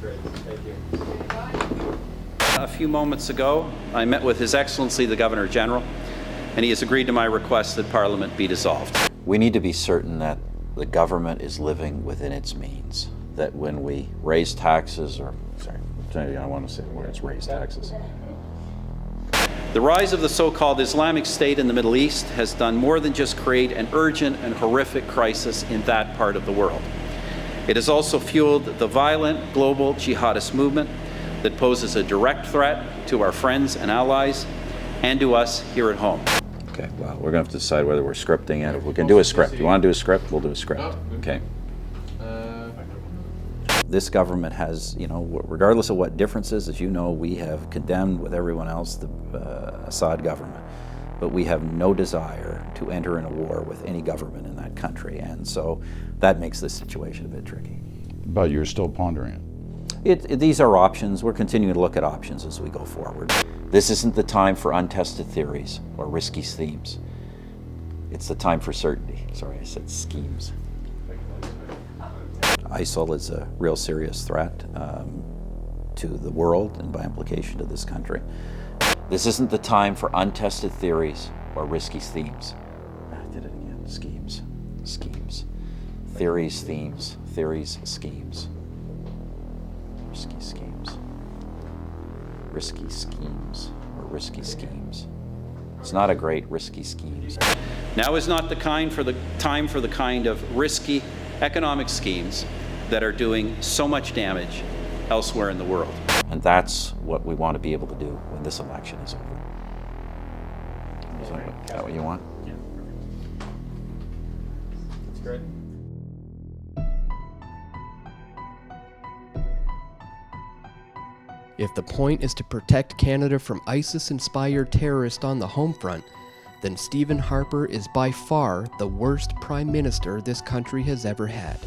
Great, thank you. A few moments ago, I met with His Excellency the Governor General, and he has agreed to my request that Parliament be dissolved. We need to be certain that the government is living within its means, that when we raise taxes, or, sorry, I don't want to say the words raise taxes. The rise of the so-called Islamic State in the Middle East has done more than just create an urgent and horrific crisis in that part of the world. It has also fueled the violent global jihadist movement that poses a direct threat to our friends and allies and to us here at home. Okay, well, we're going to have to decide whether we're scripting it. We can do a script. You want to do a script? We'll do a script. Okay. This government has, regardless of what differences, as you know, we have condemned with everyone else the Assad government, but we have no desire to enter in a war with any government in that country, and so that makes this situation a bit tricky. But you're still pondering it? These are options. We're continuing to look at options as we go forward. This isn't the time for untested theories or risky schemes. It's the time for certainty. Sorry, I said schemes. ISIL is a real serious threat to the world and by implication to this country. This isn't the time for untested theories or risky schemes. I did it again. Schemes. Schemes. Theories, themes. Theories, schemes. Risky schemes. Risky schemes or risky schemes. It's not a great risky schemes. Now is not the time for the kind of risky economic schemes that are doing so much damage elsewhere in the world. And that's what we want to be able to do when this election is over. Is that what you want? Yeah. That's great. If the point is to protect Canada from ISIS-inspired terrorists on the home front, then Stephen Harper is by far the worst Prime Minister this country has ever had.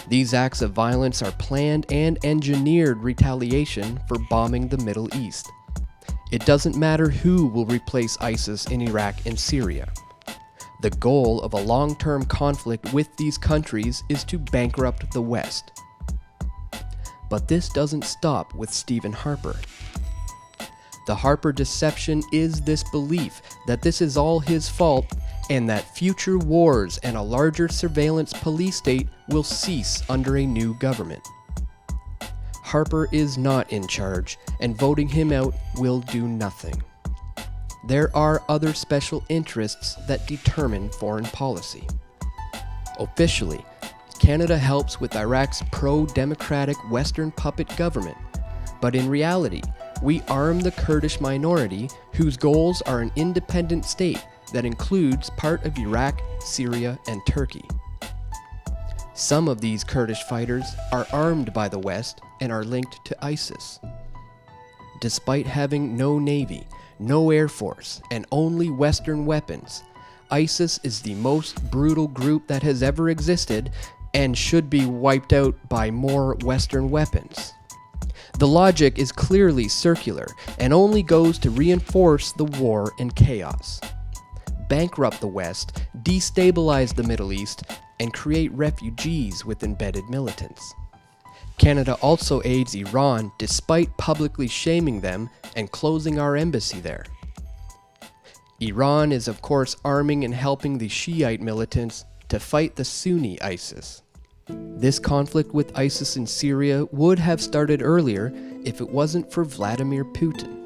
These acts of violence are planned and engineered retaliation for bombing the Middle East. It doesn't matter who will replace ISIS in Iraq and Syria. The goal of a long-term conflict with these countries is to bankrupt the West. But this doesn't stop with Stephen Harper. The Harper Deception is this belief that this is all his fault and that future wars and a larger surveillance police state will cease under a new government. Harper is not in charge, and voting him out will do nothing. There are other special interests that determine foreign policy. Officially, Canada helps with Iraq's pro-democratic Western puppet government, but in reality, we arm the Kurdish minority whose goals are an independent state that includes part of Iraq, Syria, and Turkey. Some of these Kurdish fighters are armed by the West and are linked to ISIS. Despite having no navy, no air force, and only Western weapons, ISIS is the most brutal group that has ever existed and should be wiped out by more Western weapons. The logic is clearly circular and only goes to reinforce the war and chaos. Bankrupt the West, destabilize the Middle East, and create refugees with embedded militants. Canada also aids Iran despite publicly shaming them and closing our embassy there. Iran is of course arming and helping the Shiite militants to fight the Sunni ISIS. This conflict with ISIS in Syria would have started earlier if it wasn't for Vladimir Putin.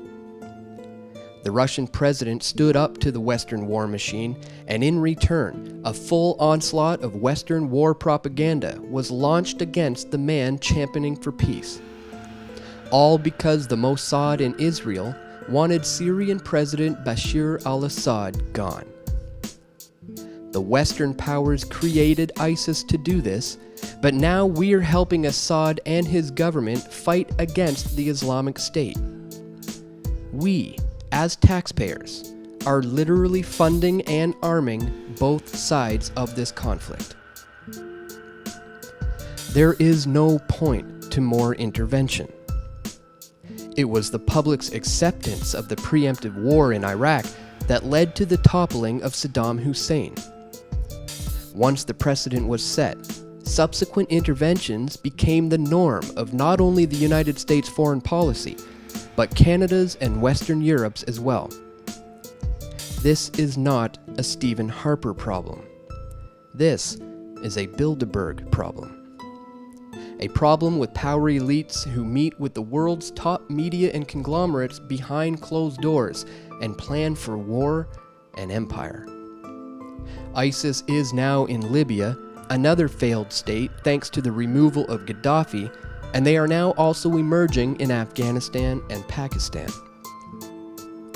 The Russian president stood up to the Western war machine, and in return, a full onslaught of Western war propaganda was launched against the man championing for peace. All because the Mossad in Israel wanted Syrian President Bashar al-Assad gone. The Western powers created ISIS to do this, but now we're helping Assad and his government fight against the Islamic State. We, as taxpayers, are literally funding and arming both sides of this conflict. There is no point to more intervention. It was the public's acceptance of the preemptive war in Iraq that led to the toppling of Saddam Hussein. Once the precedent was set, subsequent interventions became the norm of not only the United States foreign policy, but Canada's and Western Europe's as well. This is not a Stephen Harper problem. This is a Bilderberg problem. A problem with power elites who meet with the world's top media and conglomerates behind closed doors and plan for war and empire. ISIS is now in Libya, another failed state thanks to the removal of Gaddafi, and they are now also emerging in Afghanistan and Pakistan.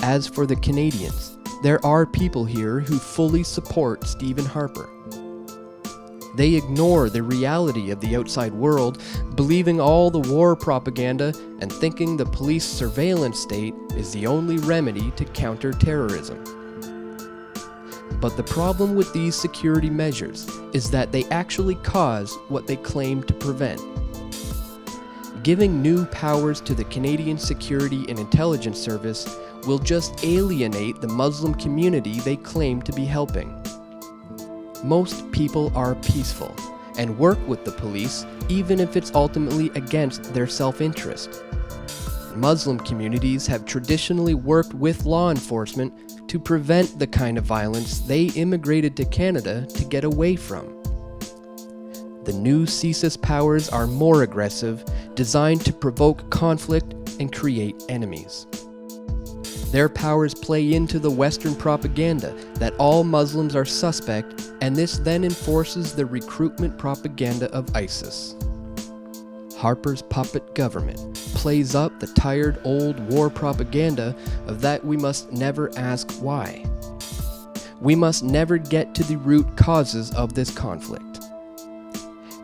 As for the Canadians, there are people here who fully support Stephen Harper. They ignore the reality of the outside world, believing all the war propaganda and thinking the police surveillance state is the only remedy to counter terrorism. But the problem with these security measures is that they actually cause what they claim to prevent. Giving new powers to the Canadian Security and Intelligence Service will just alienate the Muslim community they claim to be helping. Most people are peaceful and work with the police even if it's ultimately against their self-interest. Muslim communities have traditionally worked with law enforcement to prevent the kind of violence they immigrated to Canada to get away from. The new CSIS powers are more aggressive, designed to provoke conflict and create enemies. Their powers play into the Western propaganda that all Muslims are suspect, and this then enforces the recruitment propaganda of ISIS. Harper's puppet government plays up the tired old war propaganda of that we must never ask why. We must never get to the root causes of this conflict.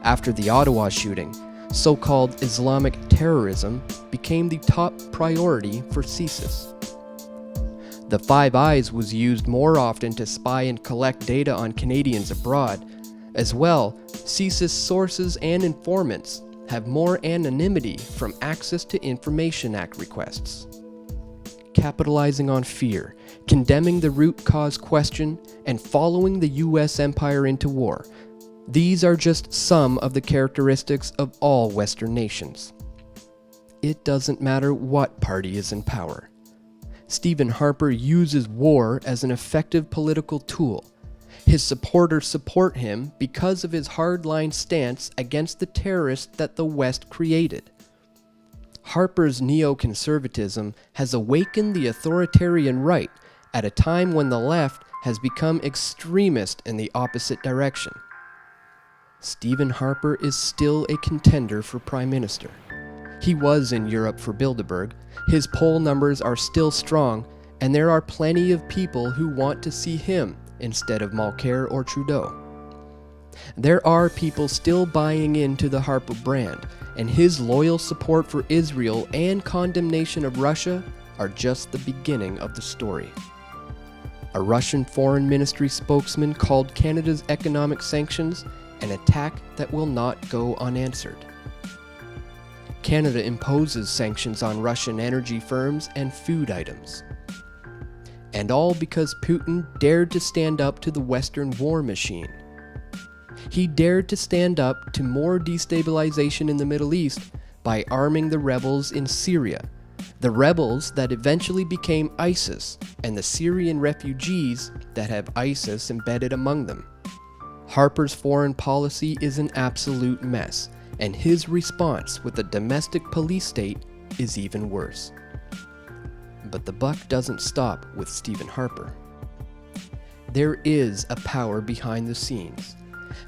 After the Ottawa shooting, so-called Islamic terrorism became the top priority for CSIS. The Five Eyes was used more often to spy and collect data on Canadians abroad. As well, CSIS sources and informants have more anonymity from Access to Information Act requests. Capitalizing on fear, condemning the root cause question, and following the US empire into war. These are just some of the characteristics of all Western nations. It doesn't matter what party is in power. Stephen Harper uses war as an effective political tool. His supporters support him because of his hardline stance against the terrorists that the West created. Harper's neoconservatism has awakened the authoritarian right at a time when the left has become extremist in the opposite direction. Stephen Harper is still a contender for Prime Minister. He was in Europe for Bilderberg, his poll numbers are still strong, and there are plenty of people who want to see him instead of Mulcair or Trudeau. There are people still buying into the Harper brand, and his loyal support for Israel and condemnation of Russia are just the beginning of the story. A Russian Foreign Ministry spokesman called Canada's economic sanctions an attack that will not go unanswered. Canada imposes sanctions on Russian energy firms and food items. And all because Putin dared to stand up to the Western war machine. He dared to stand up to more destabilization in the Middle East by arming the rebels in Syria, the rebels that eventually became ISIS, and the Syrian refugees that have ISIS embedded among them. Harper's foreign policy is an absolute mess, and his response with the domestic police state is even worse. But the buck doesn't stop with Stephen Harper. There is a power behind the scenes.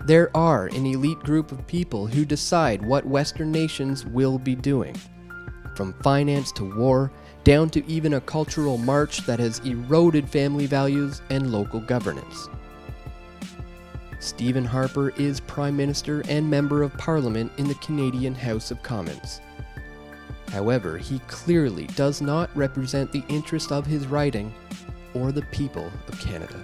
There are an elite group of people who decide what Western nations will be doing. From finance to war, down to even a cultural march that has eroded family values and local governance. Stephen Harper is Prime Minister and Member of Parliament in the Canadian House of Commons. However, he clearly does not represent the interest of his riding or the people of Canada.